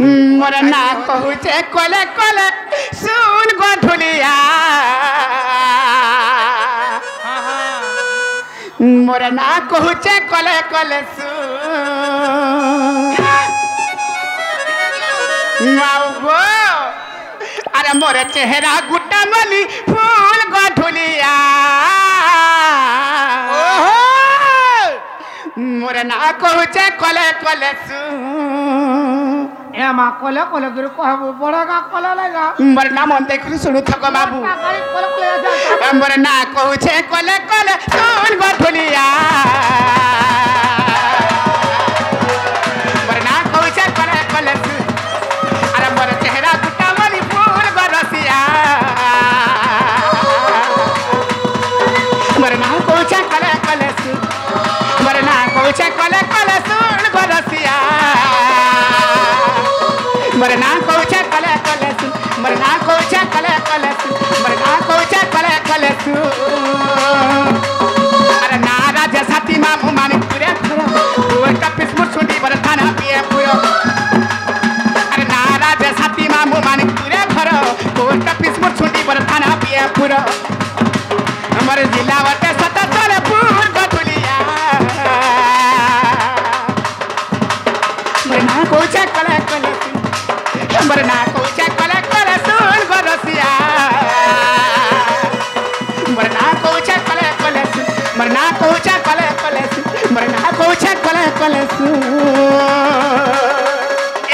मोर ना कहूचे कले कले सुन गठुलिया मोर ना कहूचे कले कले सुन अरे मोर चेहरा गुड्डा मली फूल गठुलिया मोर ना कहूचे कले कले ए मां कले कले गिर कहबो बड़गा कले लगा मोर ना मन देख सुनु थक बाबू मोर ना कहूचे कले कले सुन गठुलिया मोर ना कहूचे कले कले अरे मोर चेहरा गुड्डा मली फूल गरसिया मोर ना कहूचे कले कले मोर ना कहूचे कले कले सुन गरसिया मोर ना कहूचे कले कले मोर ना कहूचे कले कले मोर ना कहूचे कले कले अरे ना राजा साथी मामू माने पूरे पूरे कपिस मुछुंडी बर थाना पिए पूरा अरे ना राजा साथी मामू माने पूरे घर पूरे कपिस मुछुंडी बर थाना पिए पूरा हमारे जिला वटे सता तोरे पूर गठुलिया मोर ना कहूचे कले कले मोर ना कहूचे कले कले सुन गरसिया मोर ना कहूचे कले कले मोर ना कहूचे कले कले मोर ना कहूचे कले कले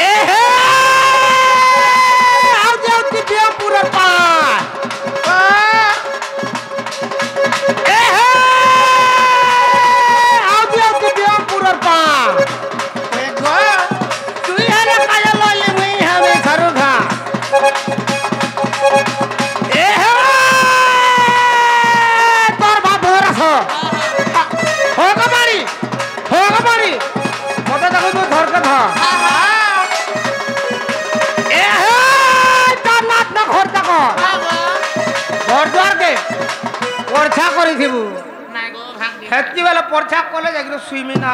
ए हे आ जाओ दिया पूरा पार ए हे आ जाओ दिया पूरा पार ए गो तू यार काया लले नहीं हमें घरो घा ए हे तोर बाप भोरस होगा मारी मते तको तो घर का था ए हे तो नात न घर तक घर द्वार के परछा करी थिबु নাই গো ভাঙি हेती वाला परछा कले जागिरो स्विमिंग ना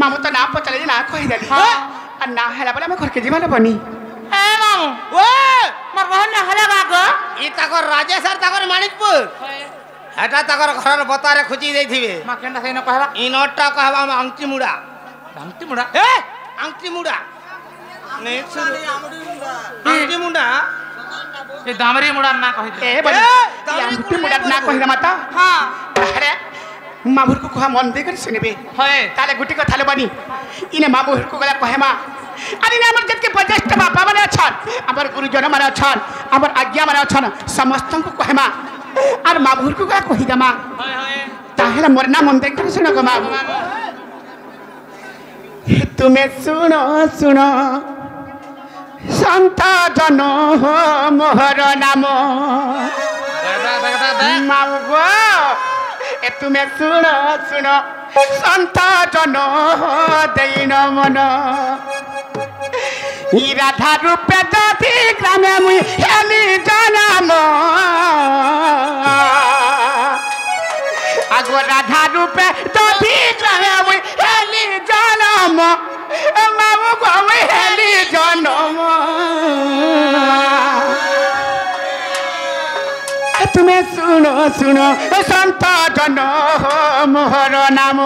मामू तो ना पचले ना कहि देली आ ना हला बोले हम घर के जीवन बनी এ মামু ओ মোর বহন না হলে বাগো ई ताकर राजेश और ताकर मानिकपुर हेटा ताकर घर बतारे खुची देथिबे মা কেন্ডা সেন কহবা ई नोटा कहबा हम अंगटी मुड़ा ভাঙতি মুড়া ए अंगटी मुड़ा नहीं सुन अंगटी मुड़ा এ দামরি মুড়া না কহিতে ए बोले अंगूठी मुड़ा ना कहि माता হ্যাঁ अरे मामुर को कहा मन देकर सुनबे হয় ताले गुटी को थाले बनी इने मामुर को गला कहेमा अरे ना हमर जत के बजस्ट बापा माने अछन हमर गुरुजन माने अछन हमर आज्ञा माने अछन समस्त को कहेमा और मामुर को का कहि दमा হয় হয় ताहेला मोर ना मन देकर सुनो गो मामू तुम्हें सुनो सुनो संत जन हो मोहर नाम मामू गो ए तुम्हें सुनो सुनो संत जन हो देन मन ई राधा रूपे दधि ग्रामे मुई हेली जनाम आगो राधा रूपे दधि ग्रामे मुई हेली जनाम मामू को मुई हेली जनाम तुम्हें सुनो सुनो संत जन हो मोहर नाम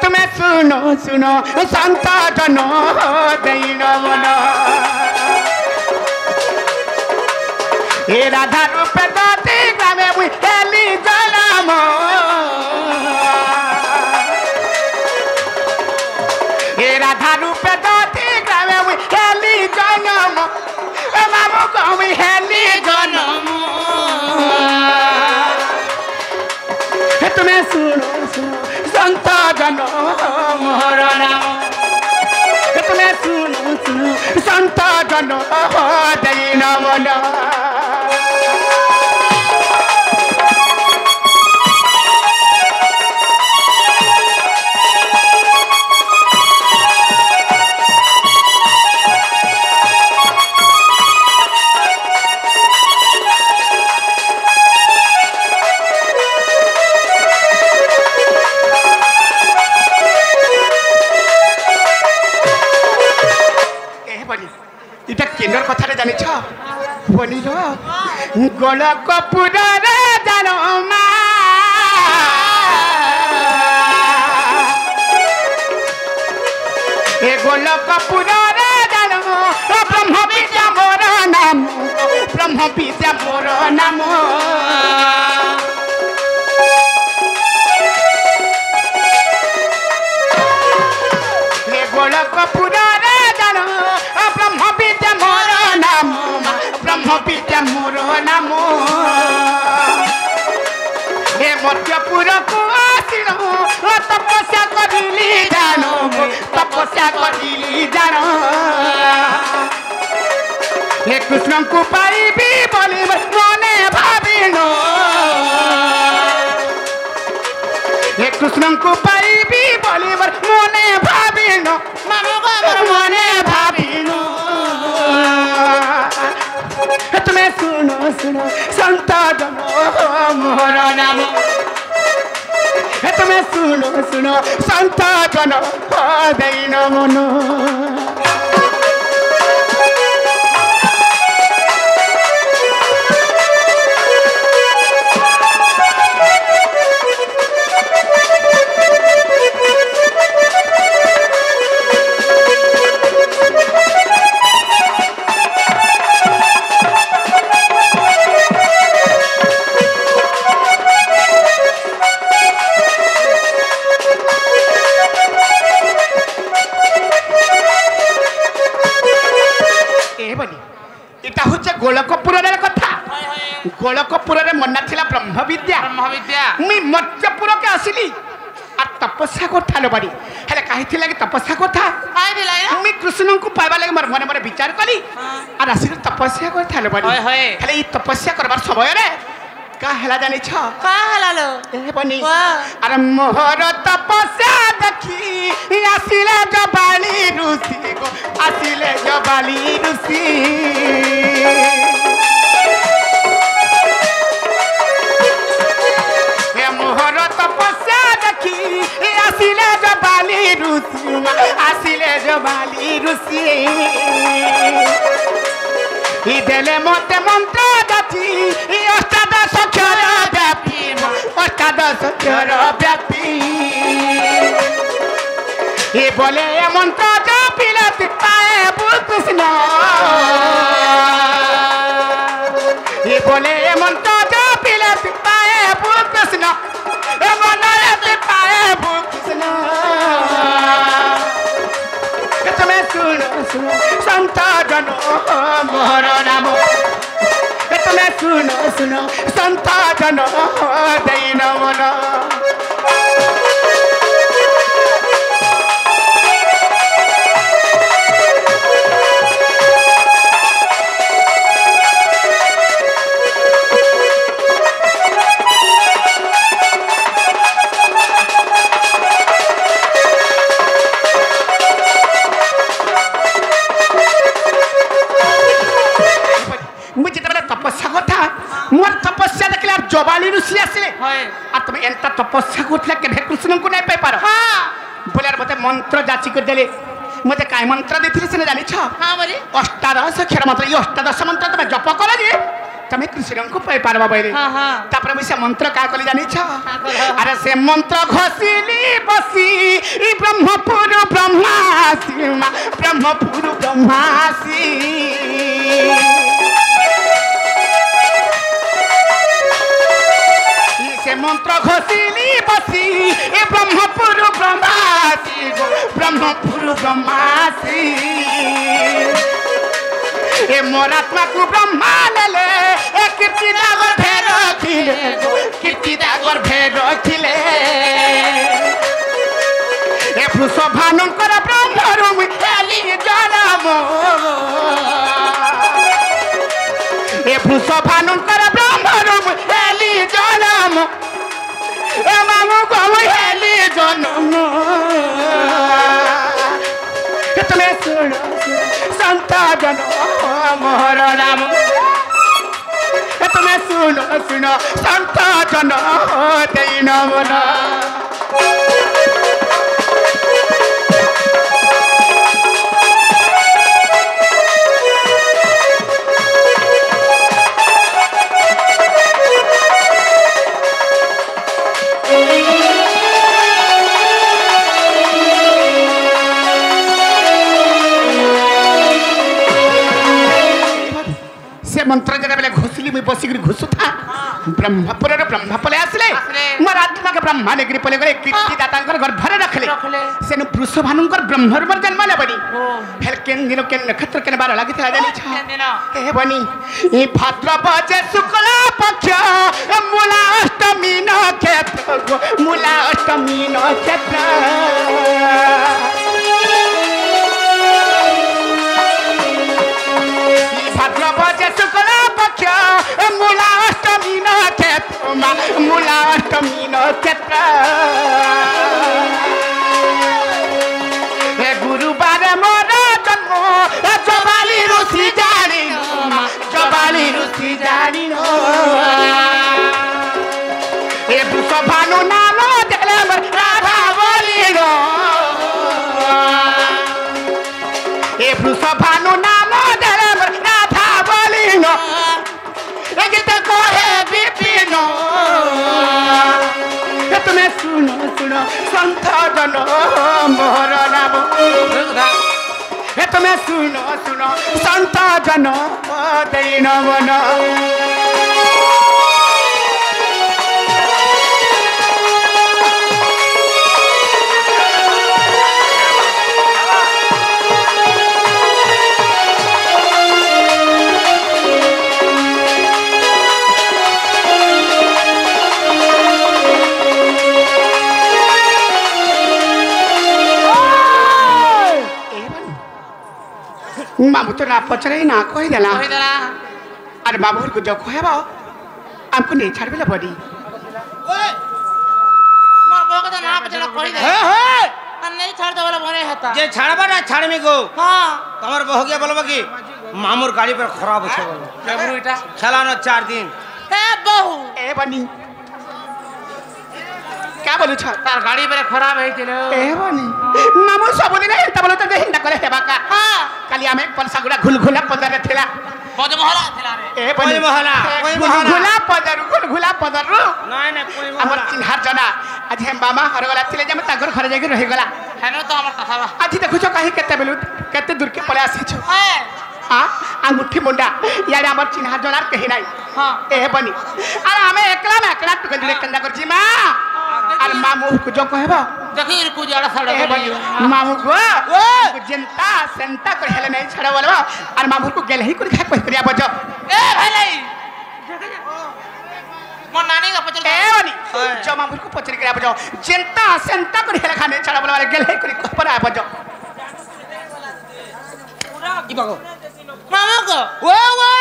तुम्हें सुनो सुनो संत जन हो दैन मन ए राधा रूप दाती ग्रामे मुई हेली जलम ए राधा रूप दाती ग्रामे मुई हेली जलम ए मामू को मुई हेली जलम हे तुम्हें सुनो सुनो संत जन मोर नाम हे तुम्हें सुनो सुनो संत जन दीन मन केन्द्र कथा जानी बोली गोल कपूर जानो ए गोल कपूर जानो ब्रह्म विद्या मोर नाम ब्रह्म विद्या मोर नाम ए गोल कपूर जानो ब्रह्म विद्या मोर नाम ब्रह्म विद्या मोर नाम हे मध्यपुर को आसिल तपस्या करिली जानो तपस्या करिली जानो हे कृष्ण को पाइबी बोली मने भाविनो हे कृष्ण को पाइबी बोली मने भाविनो मने भाविनो तुम्हें सुनो सुनो संत जन मोर नाम तुम्हें सुनो सुनो संत जन दीन मन गोलकपुर कथा गोलकपुर मना थिला ब्रह्म विद्या मुई मध्यपुर के आसिली आ तपस्या करथालो बारी हेले काहे थिला कि तपस्या करथा काय दिला मुई कृष्ण को पाइबा लागि मोर मने मने विचार कली आ आसिल तपस्या करथालो बारी हेले ई तपस्या करबार समय रे का हेला जानी छ का हेला लो ए बनी अरे मोहर तपस्या देखी आसिले जबाली ऋषि को आसिले जबाली ऋषि हे मोहर तपस्या देखी आसिले जबाली ऋषि आसिले जबाली ऋषि ई देले मते मंत्र जाति ई अष्टादश अक्षर व्यापी अष्टादश अक्षर व्यापी ई बोले ये मंत्र जपिले पाए कृष्ण ई बोले ये मंत्र जपिले पाए कृष्ण ए मनरे पाए कृष्ण तुम्हें सुनो सुनो संत जन मोर नाम तुम्हें सुनो सुनो संत जन दीन मन तपस्या कथा मोर तपस्या देखले जबाली ऋषि आसिले आ तुम एंता तपस्या करथले के कृष्ण को नहीं पाई पारो बोले मते मंत्र जाची कर देले मते काय मंत्र देथिले से जानि छ हां बोली अष्टादश अक्षर मंत्र ई अष्टादश मंत्र तुम जप कर जे तुम कृष्ण को पाई पारबा बैरे हां हां तापर में से मंत्र का कली जानि छ अरे से मंत्र घसिली बसी ई ब्रह्मपुर ब्रह्मासी ब्रह्मपुर ब्रह्मासी गुरु ब्रह्मासी ए मोर आत्मा को ब्रह्मा ले ए कीर्ति दागर भेर खिले कीर्ति दागर भेर खिले ए पुरुष भानुकर ब्रह्मरु मुली जनम ए पुरुष भानुकर ब्रह्मरु मुली जनम ए मामू को मुली जनम तुम्हें सुनो संत जन मोहर नाम तुम्हें सुनो सुनो संत जन दीन मन मंत्र जरा बेले घुसली मुई बसिक घुसुथा ब्रह्मपुर ब्रह्मपले आसले मोर आत्मा के ब्रह्मा नेगरी पले गले कीर्ति दातांकर घर भरे रखले सेनु पुरुष भानुकर ब्रह्मर मर जन्म ले बनी हेल केन दिन केन नक्षत्र केन बार लागि थला जानी छ ए बनी ई भाद्रपद शुक्ल पक्ष मूला अष्टमी नक्षत्र मूला अष्टमी नक्षत्र मूलाष्टमी नक्षत्र गुरुवार मोर जन्म जबाली ऋषि जानी जबाली ऋषि जानी ए पुरुष भानु नाम देले राधा बोली ए पुरुष भानु नाम देले राधा बोली तुम्हें सुनो सुनो संत जन मोहर नाम तुम्हें सुनो सुनो संत जन दीन मन मामू तो ना पचरे ना कही देला अरे बाबू को जो कहबो हमको नहीं छाड़ बेला बड़ी मां बोके तो ना पचला कही दे नहीं छाड़ दे बोला बने हता जे छाड़बा ना छाड़ में गो हां तमर बहगिया बोलबा की मामूर गाड़ी पर खराब छ बोल केबरू इटा चलानो 4 दिन ए बहू ए बनी क्या बोलू छ तार गाड़ी पर खराब है तिलो ए बनी मामू सब दिन हेंता बोलत जे हिंदा करे हेबा का हां काली हमें पलसा गुड़ा घुलघुला पदर रे थिला बज मोहला थिला रे ए बनी कोई मोहला घुलघुला पदर घुलघुला पदर नहीं नहीं कोई हमर चिन्हार जना आज हम बाबा हर गला थिले जे तागर घर जाके रहि गला हेनो तो हमर कथा बा आज देखु छ काहे केते बेलु केते दूर के पले आसी छ हां हां अंगूठी मुंडा यारे हमर चिन्हार जनार कहि नाही हां ए बनी अरे हमें एकला टुकन जुड़े कंदा करछि मां अरे मामू को जो कहबो देखि को जड़ा सड़ ए बनी मामू को जनता सेंटा कर हेले नहीं छड़ा बोलबो अरे मामू को गेल ही कर खा कह करिया बजो ए भाई मोर नानी का पचल ए बनी जो मामू को पचर करिया बजो जनता सेंटा कर हेले खाने छड़ा बोलबो गेल ही कर कह पर आ बजो ई बागो मामा को वो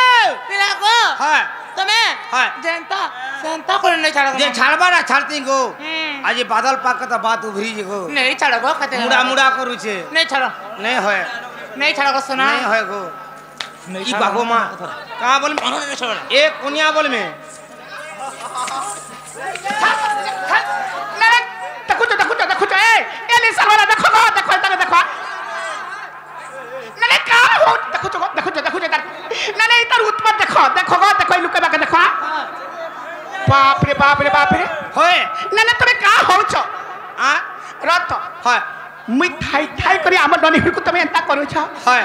तेरा को हां तमे हां जनता सेंटा कर नहीं छड़ा जे छाड़बा ना छाड़ती गो आज बादल पाक त बात उभरी जे गो नहीं छड़ा गो कते मुड़ा मुड़ा करू छे नहीं छड़ा नहीं होय नहीं छड़ा को सुना नहीं होय गो ई बागो मां कहां बोल नहीं छोड़ एक कुनिया बोल में नहीं देखो ए एली सरवाला देखो देखो नहीं का हो देखो नहीं तार उत्पत्ति देखो लुके बाके देखो बाप रे होय नहीं तुम का हो छ आ रत होय मुई थाई करी हमर डनी को तुम एंता करू छ होय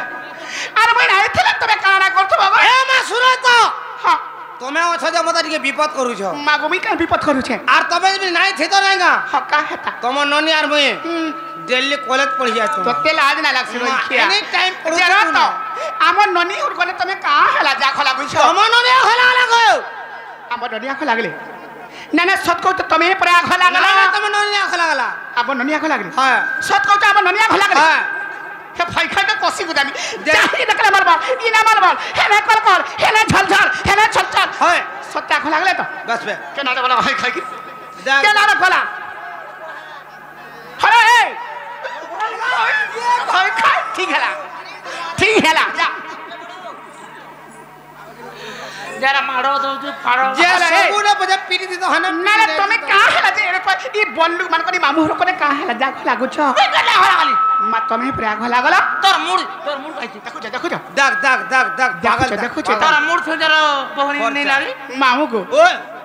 अरे मैं नहीं थिले तुम काना करथो बाबा ए मा सुनो तो हां তুমি অছ যে মতে টিকে বিপদ করুছ মাগো মুই কান বিপদ করুছে আর তবে যদি নাই থিতো নাই গা হকা হেতা তোমার ননি আর মুই দিল্লি কলেজ পড়ি যাচ্ছ তোতে লাজ না লাগছে রইখিয়া এনি টাইম পড়ু জেরা তো আমার ননি ওর গলে তুমি কা হেলা যা খলা কইছ তোমার ননি হলা লাগো আমার ননি আখ লাগলে না না সত কও তো তুমি পরে আখ লাগলা না তোমার ননি হলা গলা আমার ননি আখ লাগলে হ্যাঁ সত কও তো আমার ননি আখ লাগলে হ্যাঁ হে ভাই খাইতে কষি গুদামি যাই দেখলে মারব ই না মারব হে না কল হে না ঝল ঝল হে না ছল ছল হয় সত্যি আখ লাগলে তো বস বে কেন না বলা ভাই খাই কি দেখ কেন না বলা হরে এই ভাই খাই ঠিক হেলা যা যারা মারো দউছি ফাড়ো যে হলে, সবুনে বজে পিটি দিত হনে না না তুমি কা হেলা যে এরে ই বল্লু মান করি মামু হর করে কা হেলা যা লাগুছ গলা হলা খালি মা তুমি পরে আখ লাগলা তোর মুড় খাইছি দেখো দাগ দাগ দাগ দাগ পাগল দেখো তোর মুড় ছুঁজার বহনি নেই লাগি মামু গো ও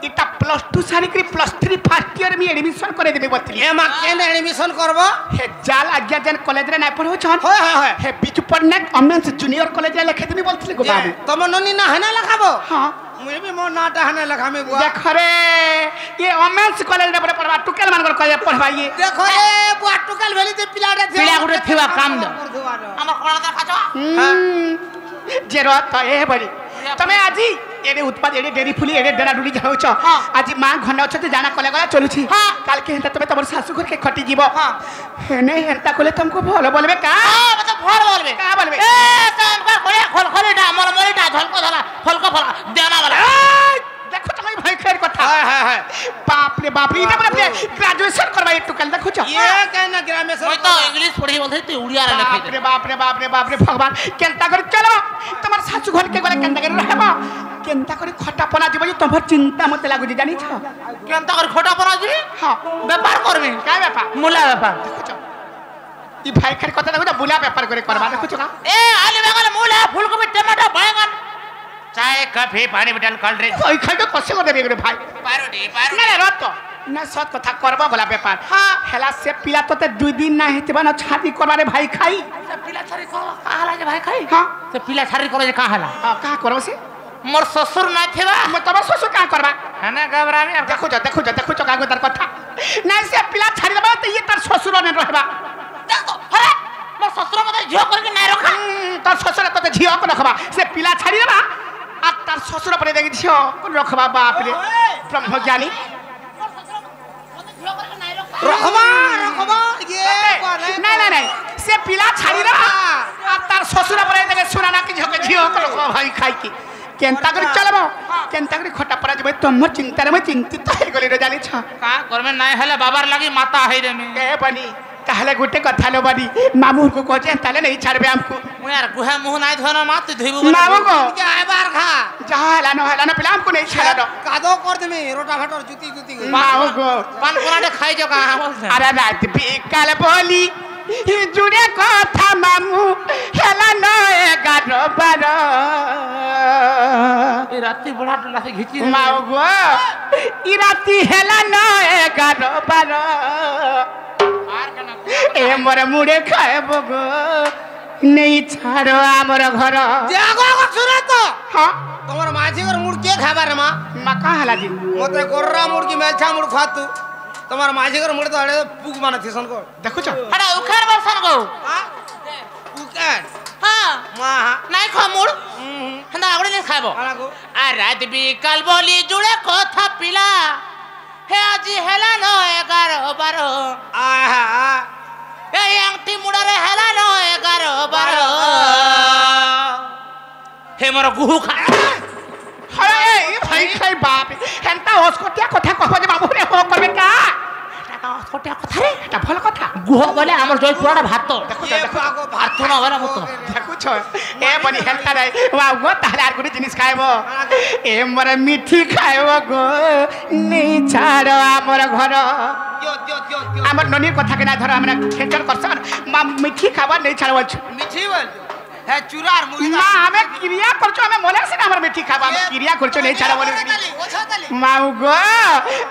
এটা +2 সারি করে +3 ফার্স্ট ইয়ার মি এডমিশন করে দেবে বতলি এ মা কেন এডমিশন করব হে জাল আজ্ঞা যেন কলেজ রে নাই পড়ছন হয় হয় হয় হে Biju Patnaik women's junior college রে লেখে দেবে বলছিলে গো বাবু তোমার ননি না হনে লেখাবো হ্যাঁ মুই বি মোর নাটা হনে লেখামি বুয়া দেখো রে ये অমেন্স কলেজ রে পড়বা টুকেল মান কলেজ পড়বা ইয়ে দেখো রে বুয়া টুকাল ভেলি তে পিলাটা পিলা গুটে থিবা কাম দাও আমার কোলা দা খাচো যে রত এ বলি তুমি আজি এডে উৎপাদ এডে ডেরি ফুলি এডে ডেরা ডুলি যাউছ আজি মা ঘন অছতে জানা কলে গলা চলুছি কালকে হেতা তুমি তোমার শাশু ঘর কে খটি জীব হেনে হেতা কলে তুমको ভালো বলবে কা মত ভর বলবে কা বলবে এ কাম কর করে খল খলিটা আমার মরিটা ঝলকো ধলা ফলকো ফলা দেনা বলা দেখো তুমি ভাই খের কথা হ্যাঁ হ্যাঁ হ্যাঁ বাপ রে এটা বলে গ্রাজুয়েশন করবা একটু কাল দেখো ये कहना ग्रामेशन মই তো ইংলিশ পড়ি বলতে তুই উড়িয়া রে লেখাই দে বাপ রে ভগবান কেনতা করে চলো তোমার শাশু ঘর কে গলে কেনতা করে रहबो কেনতা করে খটা পনা দিব তোমার চিন্তা মতে লাগুজি জানিছ কেনতা করে খোটা পড়া দিবি হ্যাঁ ব্যাপার করবি কা ব্যাপার মুলা ব্যাপার দেখো ই ভাই খের কথা দেখো বুলা ব্যাপার করে করবা দেখো কা এ আলু বেগুন মুলা ফুলকপি টমেটো বাইগন চায় কফি পানি বটল কোল্ড ড্রিঙ্ক ওই খাইতে কষ্ট করে দেবে রে ভাই পারোডি না না রত না সৎ কথা করবা বলা ব্যাপার হ্যাঁ হেলা সে পিলা তোতে 2 দিন না হেতে বানা ছাতি করবারে ভাই খাই পিলা ছাড়ি কো কাহলা যে ভাই খাই হ্যাঁ তো পিলা ছাড়ি করে যে কাহলা কা করব সে মোর শ্বশুর না থিবা মই তোমার শ্বশুর কা করবা হানা ঘবরামি দেখো কাগো তার কথা না সে পিলা ছাড়ি দেবা তো ইয়ে তার শ্বশুর নে রহবা দেখো হরে মোর শ্বশুর মতে ঝিও করে নাই রখা তার শ্বশুর তোতে ঝিও কোন রখবা সে পিলা ছাড়ি দেবা আর তার শ্বশুর পরে দেখি ঝিও কোন রখবা বাপ রে ব্রহ্মজ্ঞানী रखबा रखबा ये না না না সে পিলা ছাড়ি দেবা আর তার শ্বশুর পরে দেখে শোনা না কি ঝিও কোন রখবা ভাই খাই কি কেনতা করে চলবো কেনতা করে খটা পড়া যাবে তোমার চিন্তারে মই চিন্তিত হয়ে গলি রে জানিছ কা করবে নাই হলে বাবার লাগি মাতা হই রে মে এ বনি তাহলে গোটে কথা লো বনি মামুর কো কোচে তাহলে নেই ছাড়বে আমকো মুই আর গুহা মুহ নাই ধন মা তুই ধইবু মামু কো के आबार खा जहाँ हेला ना पिला हमको नहीं छेड़ा दो कादो कर दे रोटा घाटर जुती जुती माओ गो पान कोनाटे खाई जो का बोलছে अरे रात बिकाल बोली जुड़े कथा मामू हेला न 11 এই রাত্রি বড়া টলা সে ঘিচি माओ गो ई राती हेला न 11 আর কেন ए मोर मुड़े खाएबो गो नहीं छाड़ो आमर घर जागो को सुने तो हाँ তোমার মাঝি আর মুড় কে খাবার মা मका हला जी মতে গররা মুড় কি মেলছা মুড় খাতু তোমার মাঝি আর মুড় তো আড়ে পুক মানে থিসন কো देखो छो আরে উখার বলছন গো পুকান হ্যাঁ মা নাই খামুড় হন্দা আগড়ে নে খাইবো আলাগো আর রাত বিকাল বলি জুড়ে কথা পিলা হে আজি হেলা ন 11 আহা এই আংটি মুড়ারে হেলা ন 11 হে মোর গুহু খা अरे ये भाई खाई बाप हेंता उसको क्या कथा कहबो जे बाबू रे हो करबे का টাকা ছোটা কথা রে এটা ভালো কথা গুহ বলে আমার জয় পুরাটা ভাত ये पागो আর তো না বলে মত দেখুছ এ বনি হেলতা নাই ওয়া গো তাহলে আর কোন জিনিস খাইবো এ মোর মিঠি খাইবো গো নেই ছাড় আমার ঘর दियो दियो दियो दियो আমার ননির কথা কে না ধর আমরা খেচর করছন মা মিঠি খাবার নেই ছাড় বলছ মিঠি বল হ্যাঁ চুরা আর মুড়ি মা আমি ক্রিয়া করছো আমি মনে আছে না আমার মিঠি খাবার ক্রিয়া করছো নেই ছাড় বলি মামু গো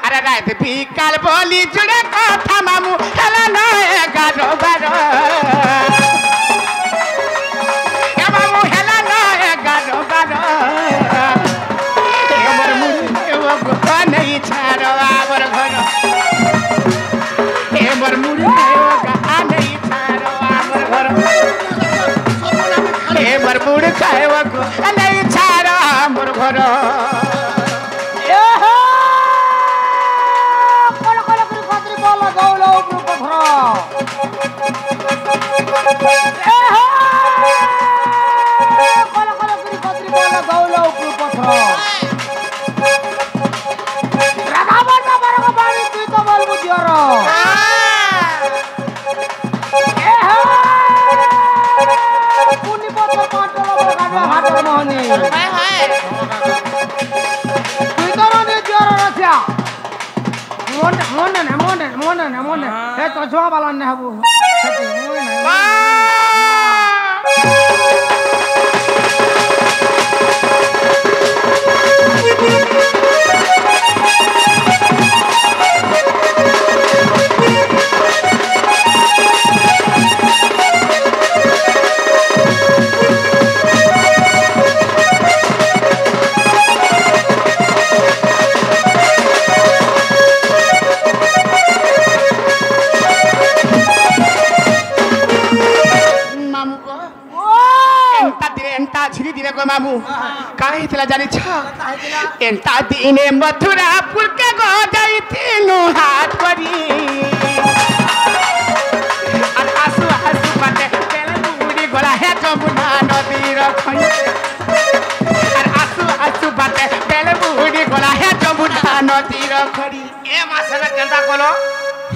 আরে রাত বিকাল বলি জুড়ে কথা মামু হেলা না 11 এ মামু হেলা না 11 এ মাটি বলে দৌলা উপর পথর রাধা বলবা বড় বাড়ি তুই তো বল বুঝিওর এ হে পুনি পথর পাটল বগাবে হাটর মোহনি তুই তো মনে জোর রসা মনে হে তো জোয়া বালান না হবু मामू काहे थिला जानी छ एंता दिने मथुरापुर के गो जाई तीनू हाथ करी और आसु आसु बाटे तेल बुड़ी गोला है जमुना नदी रखई और आसु आसु बाटे तेल बुड़ी गोला है जमुना नदी रखड़ी ए मासना केंता कोलो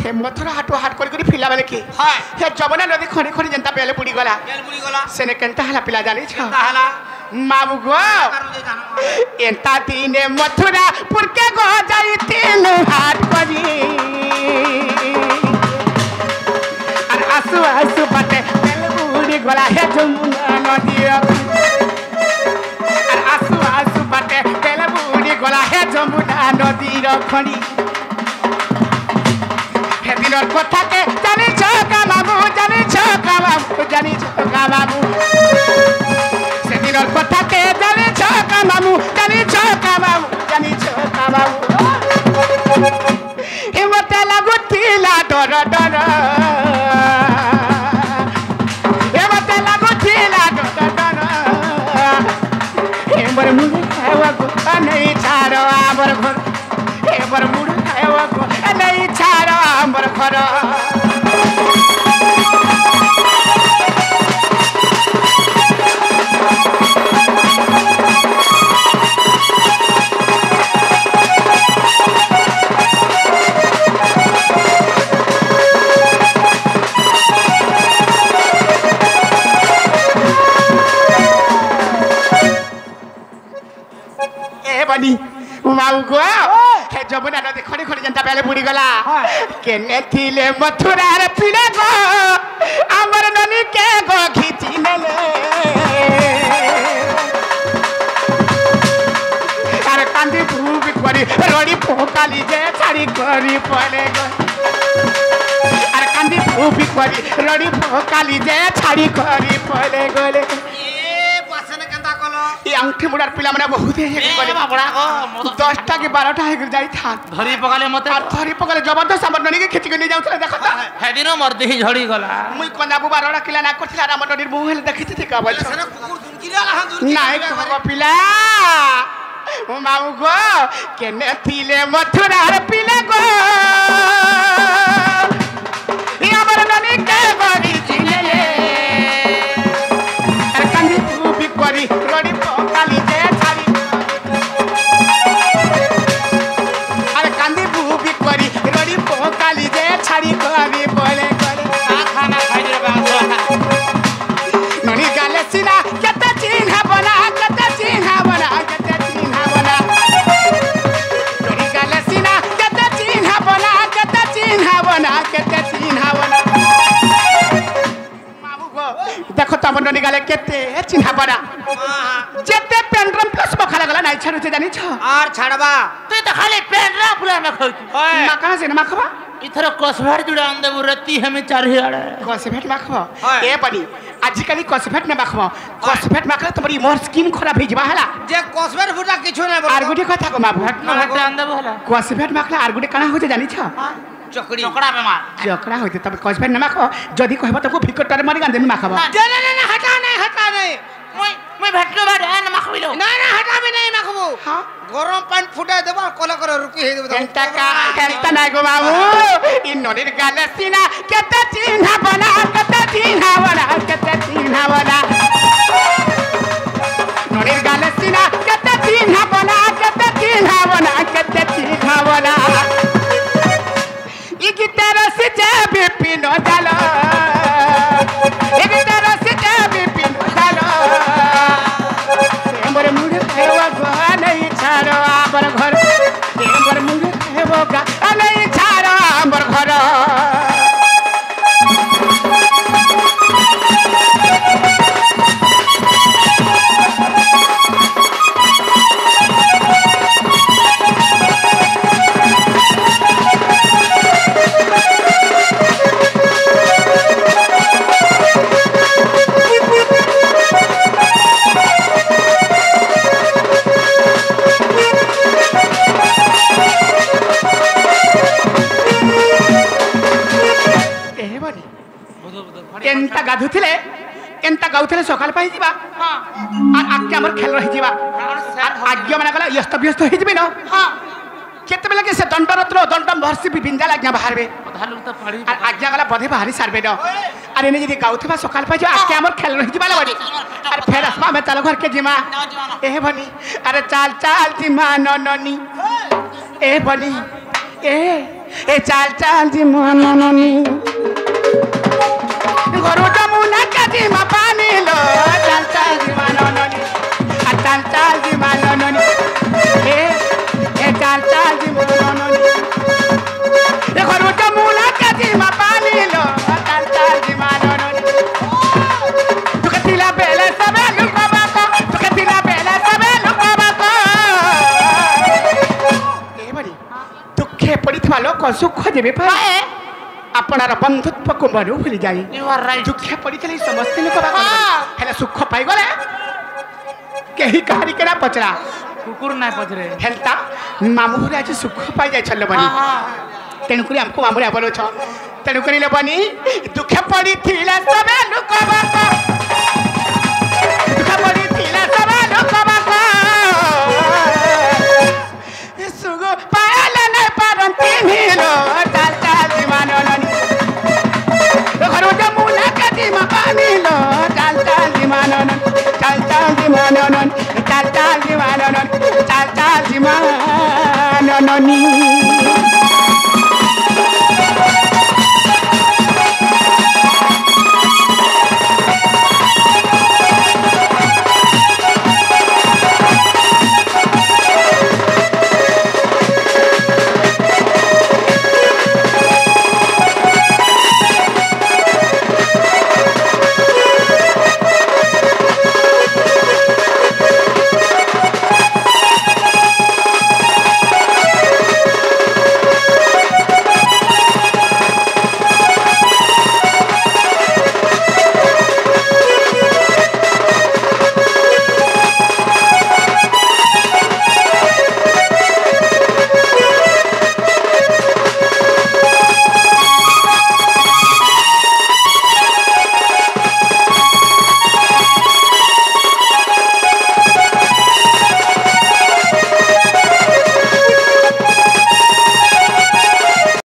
हे मथुरा हाटो हाट करी फिला बेले की हां हे जमुना नदी खणी खणी जनता बेले बुड़ी गला सेने केंता हला पिला जानी छ केंता हला मामू गो एंता दिने मथुरापुर के गो जाई तीनू हाथ करी और आसु आसु बाटे तेल बुड़ी गोला है जमुना नदी और आसु आसु बाटे तेल बुड़ी गोला है जमुना नदी रखड़ी हे दिनर कथा के जानी छका बाबू जानी छका बाबू जानी छका बाबू से दिनर कथा के जानी छका बाबू जानी छका बाबू जानी छका बाबू ए मते लागुतिला डर डर ए मते लागुतिला डर डर ए बर मुझे खावा को नहीं छारो आबर घर ए बर मुड़ खावा को नहीं छारो आबर घर बनी माऊ गो हे जमुना नदी खड़ी खड़ी जनता पहले बुड़ी गला केने थिले मथुरा रे पिले गो हमर ननी के गो खींची नेले अरे कांदी भूप करी रोड़ी फोकाली जे छाड़ी करी पड़े गो अरे कांदी भूप करी रोड़ी फोकाली जे छाड़ी करी पड़े गोले अंगठी मुड़ार पिला मने बहुत हे करे बाबड़ा को 10टा के 12टा हे जाई था धरी पकाले मते धरी पकाले जबरदस्त हमर ननी के खेती के नहीं जाउथले देखता हे दिनो मर्दी ही झड़ी गला मुई कोनाबू 12टा किला ना करथिला राम नडीर मुंह हेले देखिते थे का बोल सर कुकुर दुनकिला लहा दूर नाही को पिला ओ माऊ गो केने थिले मथुरा रे पिले गो ई हमर ननी के बड़ी चिनेले अरे कंदी तू भी करी रोडी काली जे छाड़ी अरे कांदी भूबी करी रोडी काली जे छाड़ी करी बोले करे खाना खाई रे बाबा ननी गाले सिना केते चिन्हा बना केते चिन्हा बना केते चिन्हा बना ननी गाले सिना केते चिन्हा बना केते चिन्हा बना केते चिन्हा बना मामू गो देखो त हमर ननी गाले केते चिन्हा बना जेते पेंड्रम प्लस बखा लागला नाही छाड़ू से जानी छ आर छाड़बा तू तो खाली पेंड्रा पुला में खोती मा कहां से ना खबा इथर कसभट जुड़ा अंदे बुरती हमें चारहियाड़े कसभेट माखबो ए बनी आजिकली कसभेट ने माखबो कसभेट माखले तुम्हारी मोर स्किन खराब हो जिबा हला जे कसभेट फुटा किछु नै बोल आरगुडी कथा को माबू भट अंदे बोला कसभेट माखले आरगुडी कना होते जानी छ चकड़ी चकड़ा में मार जकड़ा होते तब कसभेट न माखबो जदी कहबो त को फिकटर मारी गांदे में माखबो ना हटा नहीं मैं भटलो बाड न मखबिलो ना हटा भी नहीं मखबू हां गरम पानी फुटा देबा कोला कर रुकी हे देबा केंता ना गो बाबू इन नदीर गाले सीना केते चिन्हा बना केते चिन्हा बना केते चिन्हा बना ननिर गाले सीना केते चिन्हा बना केते चिन्हा बना ई गीतर से जे विपिन डालो ई गीतर से जे विपिन डालो हमर मुंडे हेवा गो नहीं छाड़ो आबर घर हमर मुंडे हेवा गा नहीं छाड़ो आबर घर केनता गाधुथिले केनता गाउथिले सकाळ पाई जीवा हां आके हमर खेल रही जीवा आज्ञा माने गला व्यस्त व्यस्त हो जीबे न हां केते बेला के से दंडरत्न दंडम भरसी बिंदा लाग्या बाहरबे धालु त पड़ी आज्ञा गला बधे बाहरी सारबे न अरे ने जदी गाउथबा सकाळ पाई जीवा आके हमर खेल रही जीवा लबडी अरे फेर असमा में चलो घर के जीमा ए बनी अरे चाल चाल जीमा नननी ए बनी ए चाल चाल जीमा नननी घरो जमुना काजी मा पानी लो चाल चाल जी मानो ननी चाल चाल जी मानो ननी ए चाल चाल जी मानो ननी ए घरो जमुना काजी मा पानी लो चाल चाल जी मानो ननी तू कतिला बेले सबे लुका बाको तू कतिला बेले सबे लुका बाको ए बड़ी दुखे पड़ी थवा लोक सुख देबे पाए आपणार बंधुत्व को मनु भूली जाई दुखे पड़ी चली समस्त लोक हेला सुख पाई गले केही कहारी केना पचरा कुकुर ना पचरे हेलता मामुरे आज सुख पाई जाय छल्लो बनी तेनु करी हमको मामुरे बोलो छ तेनु करी ले बनी दुखे पड़ी थिला सबे लोक बाको दुखे पड़ी थिला सबे लोक बाको सुगो पायला नै पारंती हिलो चाल चाल दिमानो ननी घरो जमुना काजी मा पानी लो चाल चाल दिमानो ननी चाल चाल दिमानो ननी चाल चाल दिमानो ननी चाल चाल दिमानो ननी